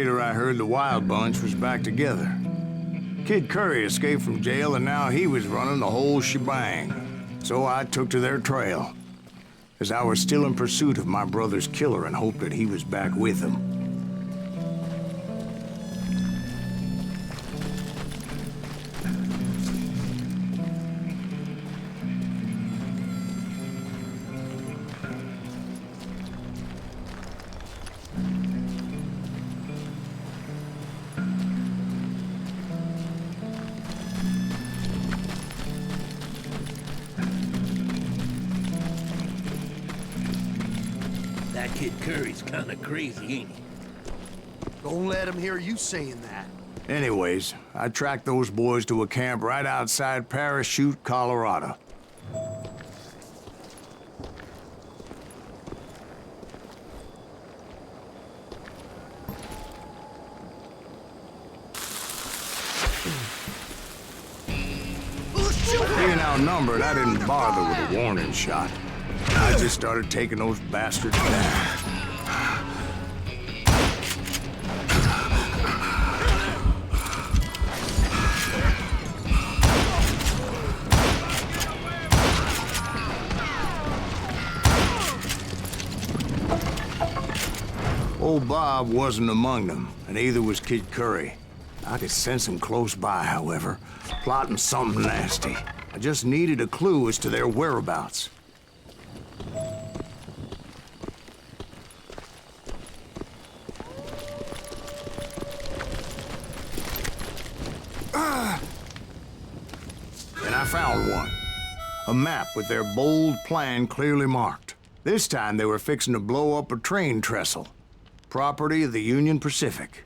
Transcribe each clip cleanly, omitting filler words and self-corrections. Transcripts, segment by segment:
later, I heard the Wild Bunch was back together. Kid Curry escaped from jail, and now he was running the whole shebang. So I took to their trail, as I was still in pursuit of my brother's killer and hoped that he was back with him. That kid Curry's kinda crazy, ain't he? Don't let him hear you saying that. Anyways, I tracked those boys to a camp right outside Parachute, Colorado. Being outnumbered, I didn't bother with a warning shot. I just started taking those bastards down. Old Bob wasn't among them, and neither was Kid Curry. I could sense him close by, however, plotting something nasty. I just needed a clue as to their whereabouts. And I found one. A map with their bold plan clearly marked. This time they were fixing to blow up a train trestle. Property of the Union Pacific.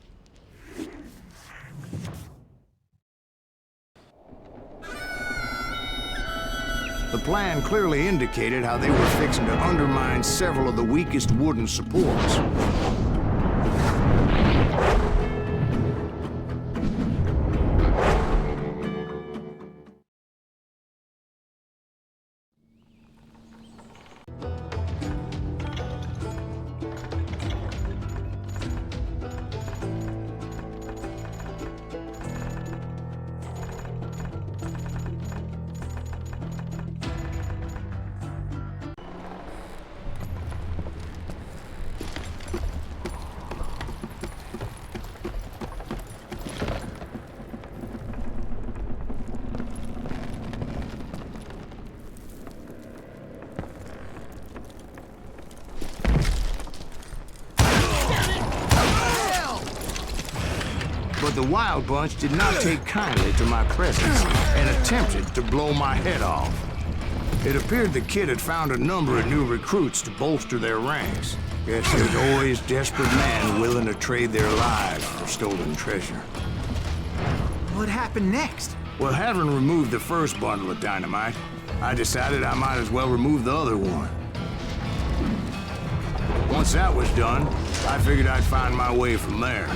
The plan clearly indicated how they were fixing to undermine several of the weakest wooden supports. But the Wild Bunch did not take kindly to my presence and attempted to blow my head off. It appeared the kid had found a number of new recruits to bolster their ranks. Guess there's always desperate men willing to trade their lives for stolen treasure. What happened next? Well, having removed the first bundle of dynamite, I decided I might as well remove the other one. Once that was done, I figured I'd find my way from there.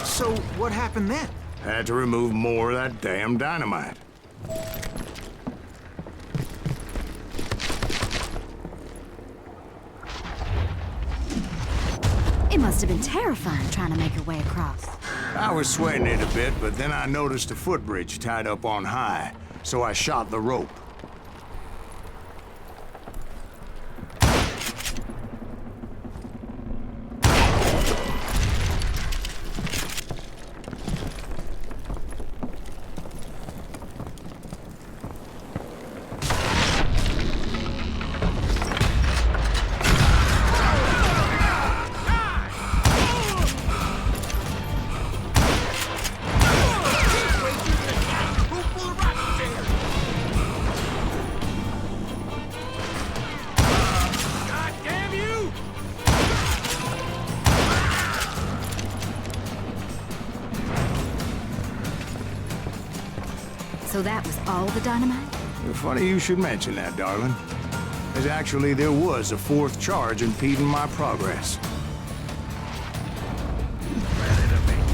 So, what happened then? Had to remove more of that damn dynamite. It must have been terrifying trying to make your way across. I was sweating it a bit, but then I noticed a footbridge tied up on high, so I shot the rope. So that was all the dynamite? Funny you should mention that, darling. As actually, there was a fourth charge impeding my progress.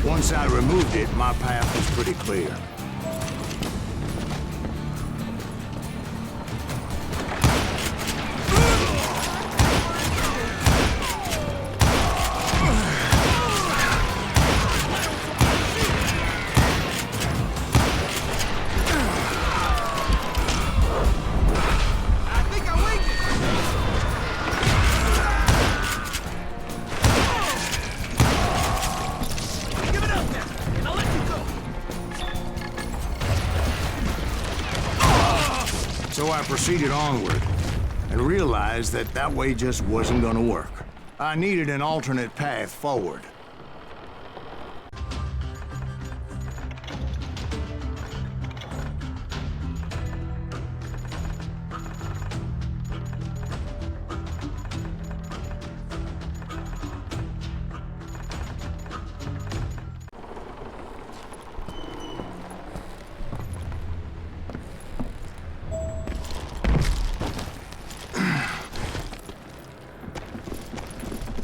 Once I removed it, my path was pretty clear. So I proceeded onward and realized that that way just wasn't gonna work. I needed an alternate path forward.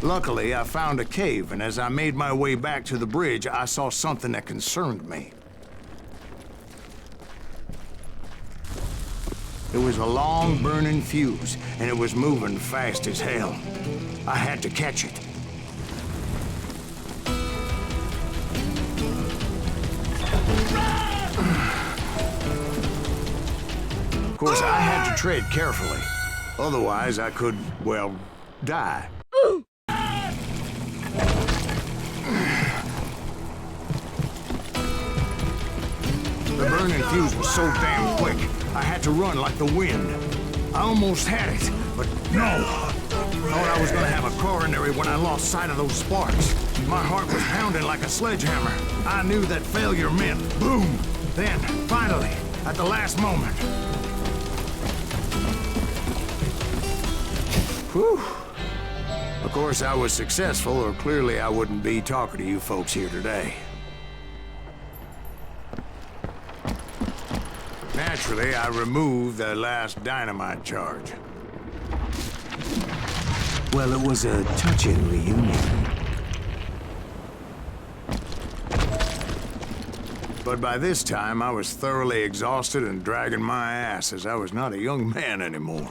Luckily, I found a cave, and as I made my way back to the bridge, I saw something that concerned me. It was a long, burning fuse, and it was moving fast as hell. I had to catch it. Of course, I had to tread carefully. Otherwise, I could, well, die. The burning fuse was so damn quick, I had to run like the wind. I almost had it, but no. Thought I was gonna have a coronary when I lost sight of those sparks. My heart was pounding like a sledgehammer. I knew that failure meant boom. Then, finally, at the last moment. Whew. Of course, I was successful, or clearly I wouldn't be talking to you folks here today. Naturally, I removed the last dynamite charge. Well, it was a touching reunion. But by this time, I was thoroughly exhausted and dragging my ass, as I was not a young man anymore.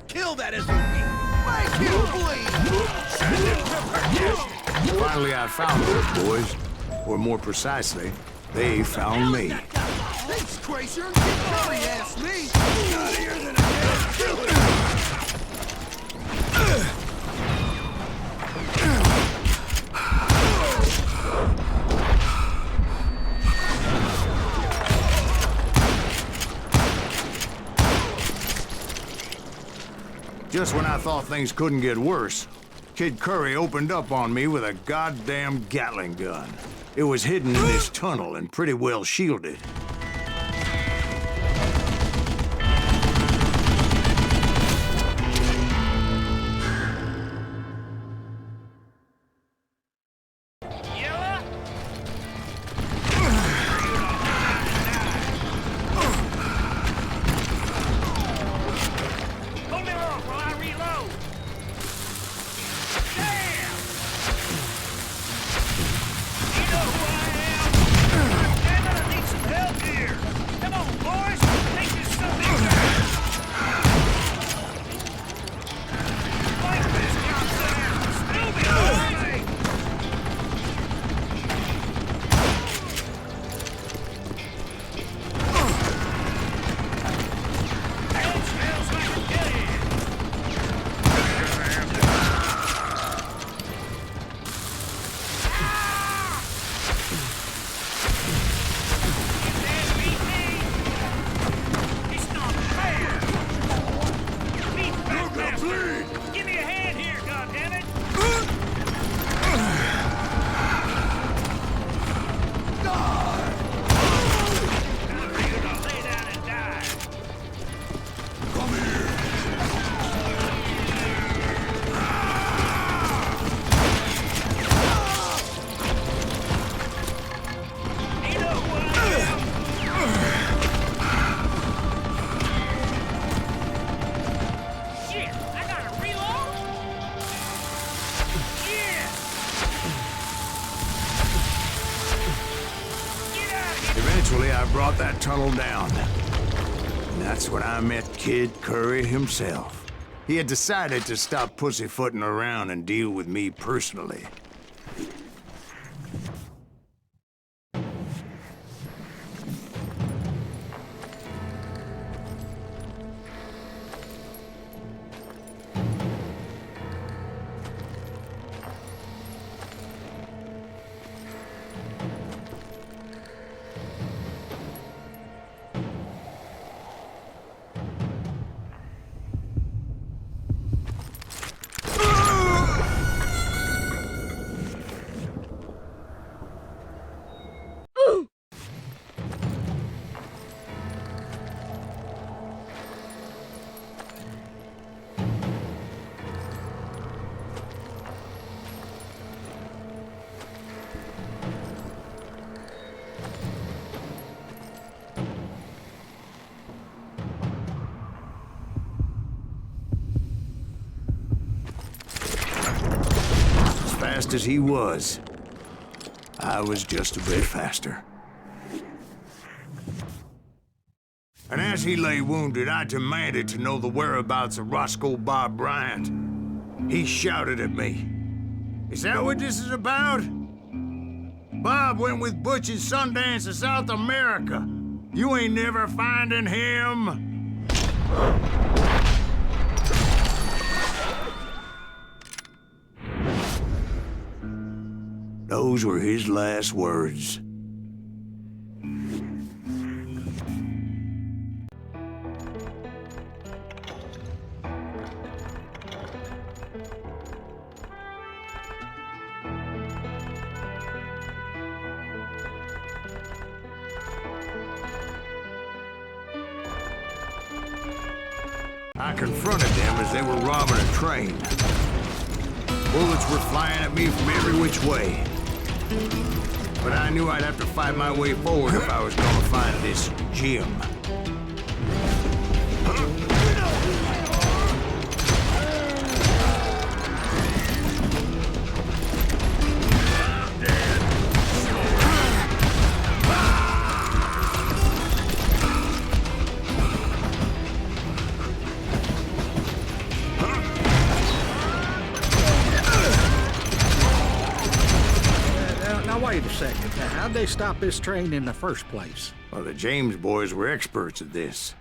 Kill that SOB! Make you bleed! Finally, I found those boys. Or more precisely, they found me. Thanks, Tracer! You probably asked me! Out of here than Just when I thought things couldn't get worse, Kid Curry opened up on me with a goddamn Gatling gun. It was hidden in this tunnel and pretty well shielded. I brought that tunnel down. And that's when I met Kid Curry himself. He had decided to stop pussyfooting around and deal with me personally. Fast as he was, I was just a bit faster. And as he lay wounded, I demanded to know the whereabouts of Roscoe Bob Bryant. He shouted at me. "Is that what this is about? Bob went with Butch and Sundance to South America. You ain't never finding him." Those were his last words. I confronted them as they were robbing a train. Bullets were flying at me from every which way. But I knew I'd have to fight my way forward if I was gonna find this Jim. Wait a second. How'd they stop this train in the first place? Well, the James boys were experts at this.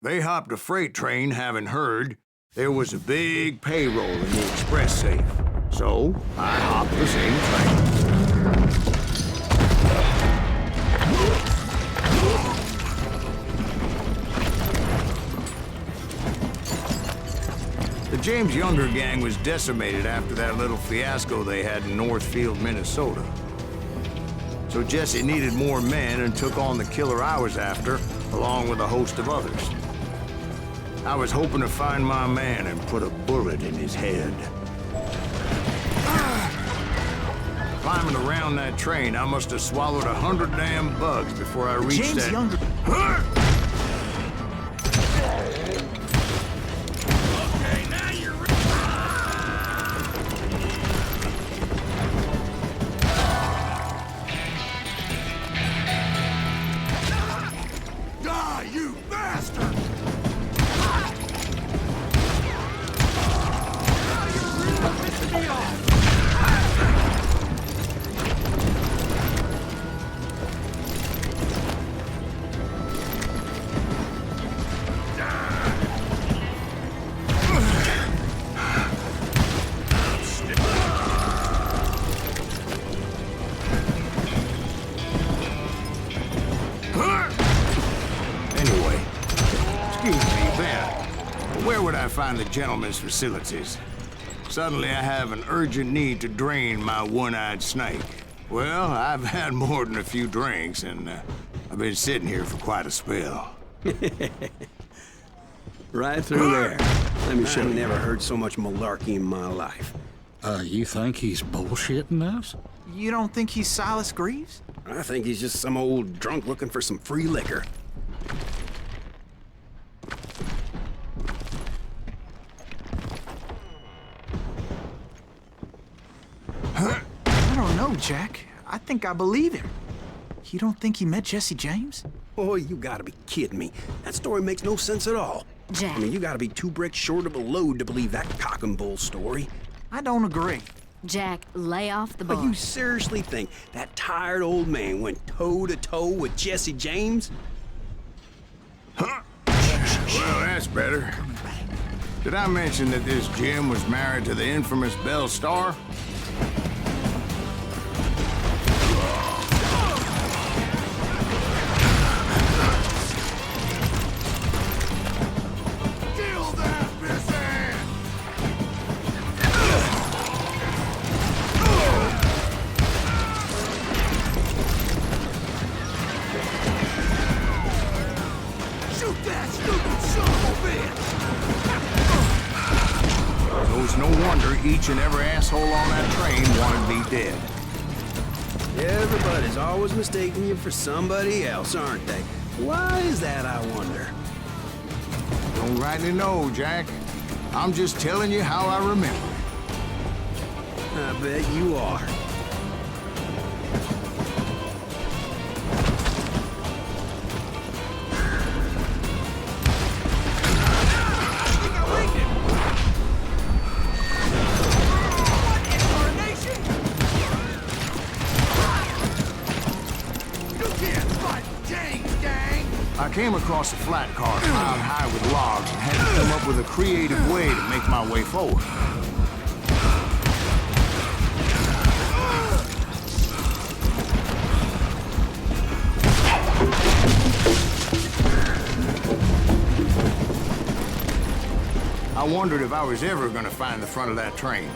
They hopped a freight train, having heard there was a big payroll in the express safe. So, I hopped the same train. The James Younger gang was decimated after that little fiasco they had in Northfield, Minnesota. So Jesse needed more men and took on the killer I was after, along with a host of others. I was hoping to find my man and put a bullet in his head. Climbing around that train, I must have swallowed 100 damn bugs before I reached James that... Younger. Okay, now you're Die, you bastard! Anyway, excuse me, Ben. Where would I find the gentleman's facilities? Suddenly I have an urgent need to drain my one-eyed snake. Well, I've had more than a few drinks, and I've been sitting here for quite a spell. right through there. Let me show you. I never heard so much malarkey in my life. You think he's bullshitting us? You don't think he's Silas Greaves? I think he's just some old drunk looking for some free liquor. I don't know, Jack. I think I believe him. You don't think he met Jesse James? Oh, you gotta be kidding me. That story makes no sense at all. Jack. I mean, you gotta be 2 bricks short of a load to believe that cock and bull story. I don't agree. Jack, lay off the bar. But you seriously think that tired old man went toe-to-toe with Jesse James? Huh? Well, that's better. Did I mention that this Jim was married to the infamous Belle Starr? No wonder each and every asshole on that train wanted me dead. Everybody's always mistaking you for somebody else, aren't they? Why is that, I wonder? Don't rightly know, Jack. I'm just telling you how I remember. I bet you are. I came across a flat car piled high with logs and had to come up with a creative way to make my way forward. I wondered if I was ever going to find the front of that train,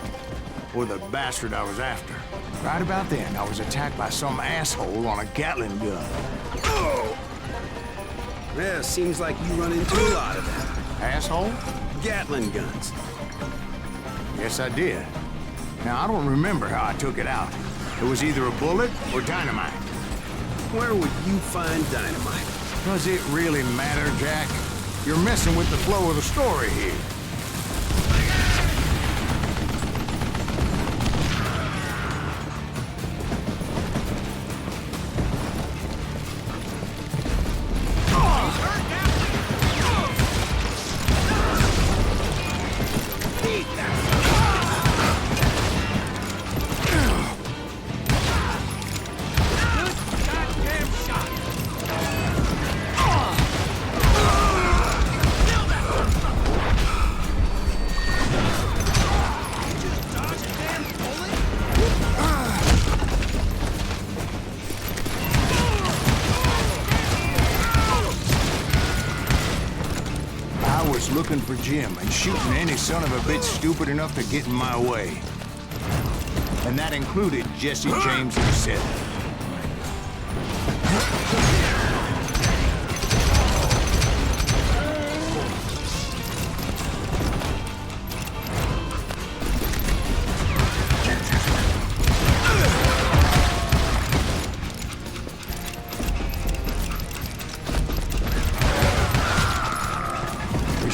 or the bastard I was after. Right about then, I was attacked by some asshole on a Gatling gun. Oh! Yeah, seems like you run into a lot of them. Asshole? Gatling guns. Yes, I did. Now, I don't remember how I took it out. It was either a bullet or dynamite. Where would you find dynamite? Does it really matter, Jack? You're messing with the flow of the story here. Looking for Jim and shooting any son of a bitch stupid enough to get in my way. And that included Jesse James himself.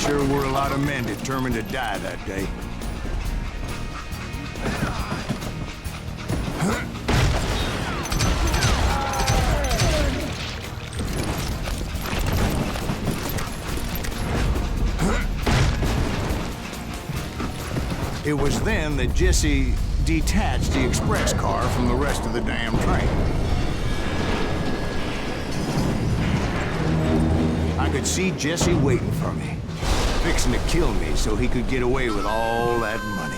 Sure were a lot of men determined to die that day. It was then that Jesse detached the express car from the rest of the damn train. I could see Jesse waiting for me, fixing to kill me so he could get away with all that money.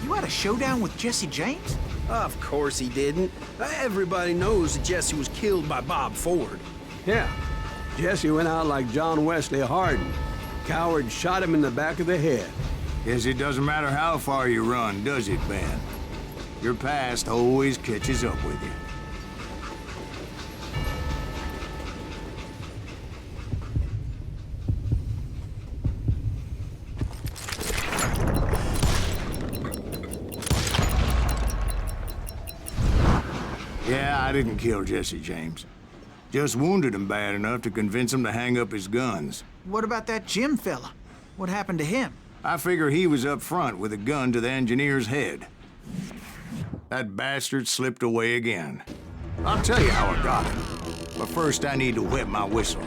You had a showdown with Jesse James? Of course he didn't. Everybody knows that Jesse was killed by Bob Ford. Yeah. Jesse went out like John Wesley Hardin. Coward shot him in the back of the head. Guess it doesn't matter how far you run, does it, Ben? Your past always catches up with you. didn't kill Jesse James. Just wounded him bad enough to convince him to hang up his guns. What about that Jim fella? What happened to him? I figure he was up front with a gun to the engineer's head. That bastard slipped away again. I'll tell you how I got him. But first I need to wet my whistle.